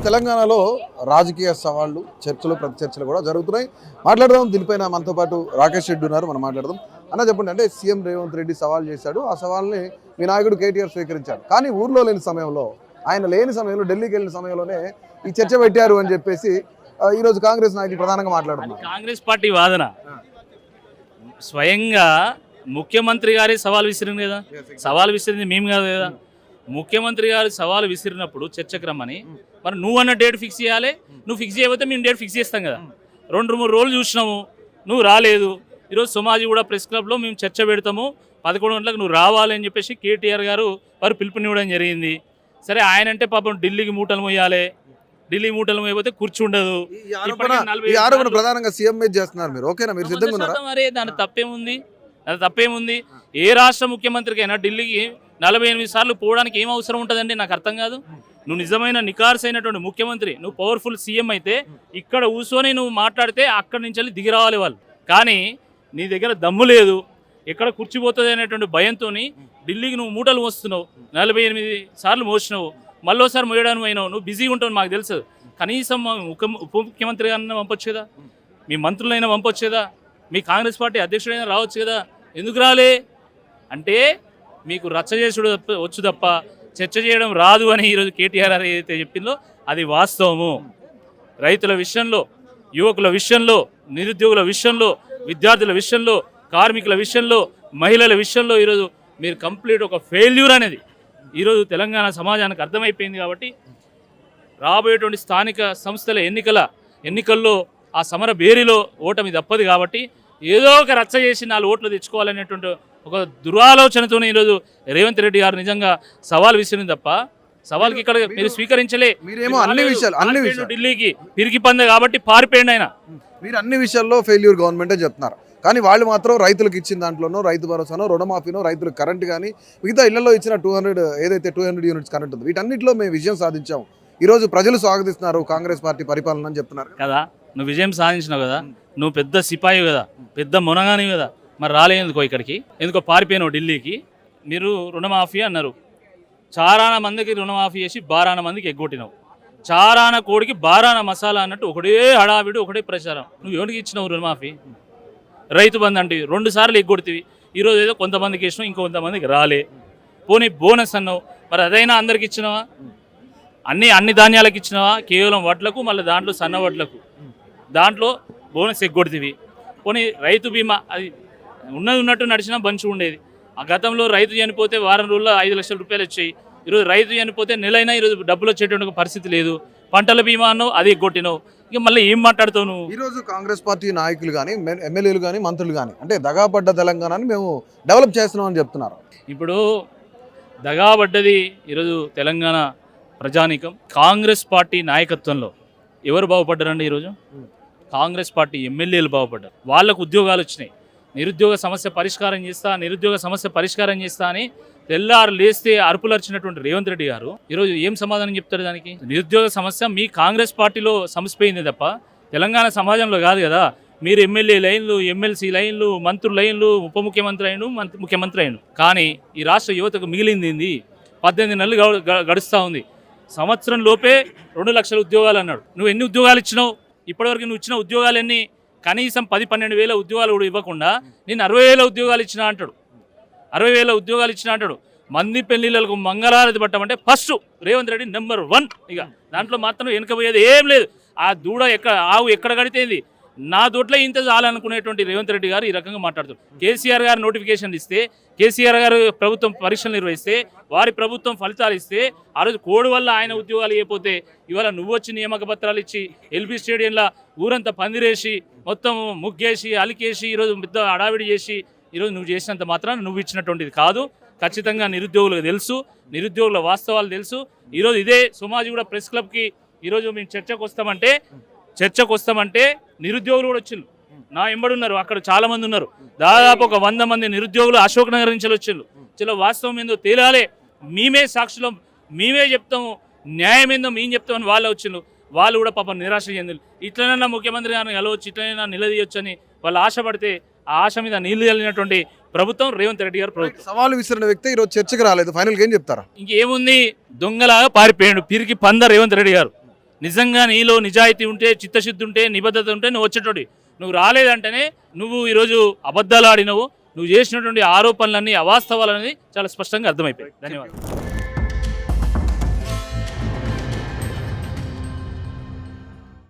తెలంగాణలో రాజకీయ సవాళ్లు చర్చలు ప్రతి చర్చలు కూడా జరుగుతున్నాయి. మాట్లాడదాం దీనిపైన మనతో పాటు రాకేష్ రెడ్డి ఉన్నారు. మనం మాట్లాడదాం. అన్న చెప్పండి, అంటే సీఎం రేవంత్ రెడ్డి సవాల్ చేశాడు, ఆ సవాల్ని మీ నాయకుడు కేటీఆర్ స్వీకరించాడు. కానీ ఊర్లో లేని సమయంలో, ఆయన లేని సమయంలో, ఢిల్లీకి వెళ్ళిన సమయంలోనే ఈ చర్చ పెట్టారు అని చెప్పేసి ఈరోజు కాంగ్రెస్ నాయకులు ప్రధానంగా మాట్లాడుతున్నారు. కాంగ్రెస్ పార్టీ వాదన స్వయంగా ముఖ్యమంత్రి గారే సవాల్ విసిరింది కదా. సవాల్ విసిరింది మేము కాదు కదా. ముఖ్యమంత్రి గారు సవాల్ విసిరినప్పుడు చర్చకు రమ్మని, మరి నువ్వు అన్న డేట్ ఫిక్స్ చేయాలి. నువ్వు ఫిక్స్ చేయకపోతే మేము డేట్ ఫిక్స్ చేస్తాం కదా. 2-3 రోజులు చూసినాము, నువ్వు రాలేదు. ఈరోజు సోమాజీ కూడా ప్రెస్ క్లబ్లో మేము చర్చ పెడతాము, 11 గంటలకు నువ్వు రావాలి అని చెప్పేసి కేటీఆర్ గారు వారు పిలుపునివ్వడం జరిగింది. సరే, ఆయన అంటే పాపం ఢిల్లీకి మూటలు మోయాలి, ఢిల్లీ మూటలు మోయకపోతే కూర్చుండదు. ప్రధానంగా సీఎం మీద చేస్తున్నారు మీరు, ఓకేనా? మీరు సిద్ధంగా ఉన్నారా? మరి దాని తప్పేముంది? ఏ రాష్ట్ర ముఖ్యమంత్రికైనా ఢిల్లీకి 48 సార్లు పోవడానికి ఏం అవసరం ఉంటుందండి? నాకు అర్థం కాదు. నువ్వు నిజమైన నికార్స్ అయినటువంటి ముఖ్యమంత్రి, నువ్వు పవర్ఫుల్ సీఎం అయితే ఇక్కడ కూర్చొని నువ్వు మాట్లాడితే అక్కడి నుంచి వెళ్ళి దిగి రావాలి వాళ్ళు. కానీ నీ దగ్గర దమ్ము లేదు, ఎక్కడ కూర్చిపోతుంది అనేటువంటి భయంతో ఢిల్లీకి నువ్వు మూటలు మోస్తున్నావు. 48 సార్లు మోసినావు, మళ్ళోసారి మోయడానికి అయినావు. నువ్వు బిజీగా ఉంటావు, మాకు తెలుసు. కనీసం ఉప ముఖ్యమంత్రి గారిని పంపొచ్చు కదా, మీ మంత్రులైనా పంపొచ్చు కదా, మీ కాంగ్రెస్ పార్టీ అధ్యక్షుడైనా రావచ్చు కదా. ఎందుకు రాలే అంటే మీకు రచ్చ చేసుడు వచ్చు తప్ప చర్చ చేయడం రాదు అని ఈరోజు కేటీఆర్ ఏదైతే చెప్పిందో అది వాస్తవము. రైతుల విషయంలో, యువకుల విషయంలో, నిరుద్యోగుల విషయంలో, విద్యార్థుల విషయంలో, కార్మికుల విషయంలో, మహిళల విషయంలో ఈరోజు మీరు కంప్లీట్ ఒక ఫెయిల్యూర్ అనేది ఈరోజు తెలంగాణ సమాజానికి అర్థమైపోయింది. కాబట్టి రాబోయేటువంటి స్థానిక సంస్థల ఎన్నికల్లో ఆ సమర బేరీలో ఓటమి తప్పదు. కాబట్టి ఏదో ఒక రచ్చ చేసి 4 ఓట్లు తెచ్చుకోవాలనేటువంటి ఒక దురాలోచనతోనే ఈరోజు రేవంత్ రెడ్డి గారు నిజంగా సవాల్ విసిరింది తప్ప సవాల్కి ఇక్కడ మీరు స్వీకరించలే. మీరేమో అన్ని విషయాలు ఢిల్లీకి పిరికి పందే కాబట్టి పారిపోయింది ఆయన. మీరు అన్ని విషయాల్లో ఫెయిల్యూర్ గవర్నమెంటే చెప్తున్నారు. కానీ వాళ్ళు మాత్రం రైతులకు ఇచ్చిన దాంట్లోనో, రైతు భరోసానో, రుణమాఫీనో, రైతులకు కరెంట్ కానీ మిగతా ఇళ్లలో ఇచ్చిన 200 యూనిట్స్ కరెంట్ ఉంది, వీటన్నిటిలో మేము విజయం సాధించాం, ఈరోజు ప్రజలు స్వాగతిస్తున్నారు కాంగ్రెస్ పార్టీ పరిపాలన అని చెప్తున్నారు కదా. నువ్వు విజయం సాధించినావు కదా, నువ్వు పెద్ద సిపాయి కదా, పెద్ద మునగాని కదా, మరి రాలేందుకో ఇక్కడికి, ఎందుకో పారిపోయినావు ఢిల్లీకి. మీరు రుణమాఫీ అన్నారు, చారాన మందికి రుణమాఫీ చేసి 12 మందికి ఎగ్గొట్టినావు. చారాన కోడికి 12 మసాలా అన్నట్టు ఒకటే హడావిడి, ఒకటే ప్రచారం. నువ్వు ఎవరికి ఇచ్చినావు రుణమాఫీ? రైతు బంధు అంటే 2 సార్లు ఎగ్గొడితివి. ఈరోజు ఏదో కొంతమందికి ఇచ్చినావు, ఇంకొంతమందికి రాలే. పోనీ బోనస్ అన్నావు, మరి అదైనా అందరికి ఇచ్చినావా? అన్ని ధాన్యాలకు ఇచ్చినావా? కేవలం వడ్లకు, మళ్ళీ దాంట్లో సన్న వడ్లకు, దాంట్లో బోనస్ ఎగ్గొడితివి. పోనీ రైతు బీమా అది ఉన్నట్టు నడిచినా బంచి ఉండేది. ఆ గతంలో రైతు చనిపోతే వారం రోజుల్లో 5 లక్షల రూపాయలు వచ్చాయి. ఈరోజు రైతు చనిపోతే నెలైనా ఈరోజు డబ్బులు వచ్చేటువంటి పరిస్థితి లేదు. పంటల బీమా అన్నావు, అది ఎగ్గొట్టినావు. ఇక మళ్ళీ ఏం మాట్లాడుతావు నువ్వు? ఈరోజు కాంగ్రెస్ పార్టీ నాయకులు కానీ, ఎమ్మెల్యేలు కానీ, మంత్రులు కానీ అంటే దగాపడ్డ తెలంగాణని మేము డెవలప్ చేస్తున్నాం అని చెప్తున్నారు. ఇప్పుడు దగాబడ్డది ఈరోజు తెలంగాణ ప్రజానీకం. కాంగ్రెస్ పార్టీ నాయకత్వంలో ఎవరు బాగుపడ్డారండి? ఈరోజు కాంగ్రెస్ పార్టీ ఎమ్మెల్యేలు బాగుపడ్డారు. వాళ్ళకు ఉద్యోగాలు వచ్చినాయి. నిరుద్యోగ సమస్య పరిష్కారం చేస్తా అని తెల్లారు లేస్తే అరుపులర్చినటువంటి రేవంత్ రెడ్డి గారు ఈరోజు ఏం సమాధానం చెప్తారు దానికి? నిరుద్యోగ సమస్య మీ కాంగ్రెస్ పార్టీలో సమస్యపోయింది తప్ప తెలంగాణ సమాజంలో కాదు కదా. మీరు ఎమ్మెల్యే లైన్లు, ఎమ్మెల్సీ లైన్లు, మంత్రుల లైన్లు, ఉప ముఖ్యమంత్రి అయిన, ముఖ్యమంత్రి అయిన. కానీ ఈ రాష్ట్ర యువతకు మిగిలింది 18 నెలలు గడుస్తూ ఉంది. సంవత్సరం లోపే 2 లక్షల ఉద్యోగాలు అన్నాడు. నువ్వు ఎన్ని ఉద్యోగాలు ఇచ్చినావు? ఇప్పటివరకు నువ్వు ఇచ్చిన ఉద్యోగాలు ఎన్ని? కనీసం 10-12 వేల ఉద్యోగాలు కూడా ఇవ్వకుండా నేను 60,000 ఉద్యోగాలు ఇచ్చినా అంటాడు. 60,000 ఉద్యోగాలు ఇచ్చినా అంటాడు. మంది పెళ్లిళ్లకు మంగళారతి పట్టమంటే ఫస్ట్ రేవంత్ రెడ్డి నెంబర్ 1. ఇక దాంట్లో మాత్రం వెనకపోయేది ఏం లేదు. ఆ దూడ ఆవు ఎక్కడ కడితేంది, నా దొడ్లో ఇంత చాలనుకునేటువంటి రేవంత్ రెడ్డి గారు ఈ రకంగా మాట్లాడుతారు. కేసీఆర్ గారు నోటిఫికేషన్లు ఇస్తే, కేసీఆర్ గారు ప్రభుత్వం పరీక్షలు నిర్వహిస్తే, వారి ప్రభుత్వం ఫలితాలు ఇస్తే, ఆ రోజు కోడ్ వల్ల ఆయన ఉద్యోగాలు ఇవ్వకపోతే ఇవాళ నువ్వు వచ్చి నియామక పత్రాలు ఇచ్చి ఎల్బీ స్టేడియంలో ఊరంతా పందిరేసి మొత్తం ముగ్గేసి అలికేసి ఈరోజు పెద్ద అడావిడి చేసి ఈరోజు నువ్వు చేసినంత మాత్రాన నువ్వు ఇచ్చినటువంటిది కాదు. ఖచ్చితంగా నిరుద్యోగులకు తెలుసు, నిరుద్యోగుల వాస్తవాలు తెలుసు. ఈరోజు ఇదే సోమాజీ కూడా ప్రెస్ క్లబ్కి ఈరోజు మేము చర్చకు వస్తామంటే నిరుద్యోగులు కూడా వచ్చిండ్రు. నా ఎంబడున్నారు, అక్కడ చాలా మంది ఉన్నారు. దాదాపు ఒక 100 మంది నిరుద్యోగులు అశోక్ నగర్ నుంచి వచ్చిండ్రు. చాలా వాస్తవం ఏందో తేలాలే, మేమే సాక్షులం, మేమే చెప్తాము, న్యాయం ఏందో మేము చెప్తామని వాళ్ళు వచ్చిండ్రు. వాళ్ళు కూడా పాపం నిరాశ చెందిండ్రు. ఇట్లనైనా ముఖ్యమంత్రి గారిని కలవచ్చు, ఇట్లనైనా నిలదీయొచ్చు అని వాళ్ళు ఆశపడితే ఆ ఆశ మీద నీళ్లు చల్లినటువంటి ప్రభుత్వం రేవంత్ రెడ్డి గారు ప్రభుత్వం. సవాలు విసిరిన వ్యక్తి ఈరోజు చర్చకు రాలేదు, ఫైనల్గా ఏం చెప్తారా? ఇంకేముంది, దొంగలాగా పారిపోయాడు పిరికి పంద రేవంత్ రెడ్డి గారు. నిజంగా నీలో నిజాయితీ ఉంటే, చిత్తశుద్ధి ఉంటే, నిబద్ధత ఉంటే నువ్వు వచ్చేటోడి. నువ్వు రాలేదంటేనే నువ్వు ఈరోజు అబద్ధాలు ఆడినవు. నువ్వు చేసినటువంటి ఆరోపణలన్నీ అవాస్తవాలనేది చాలా స్పష్టంగా అర్థమైపోయాయి. ధన్యవాదాలు.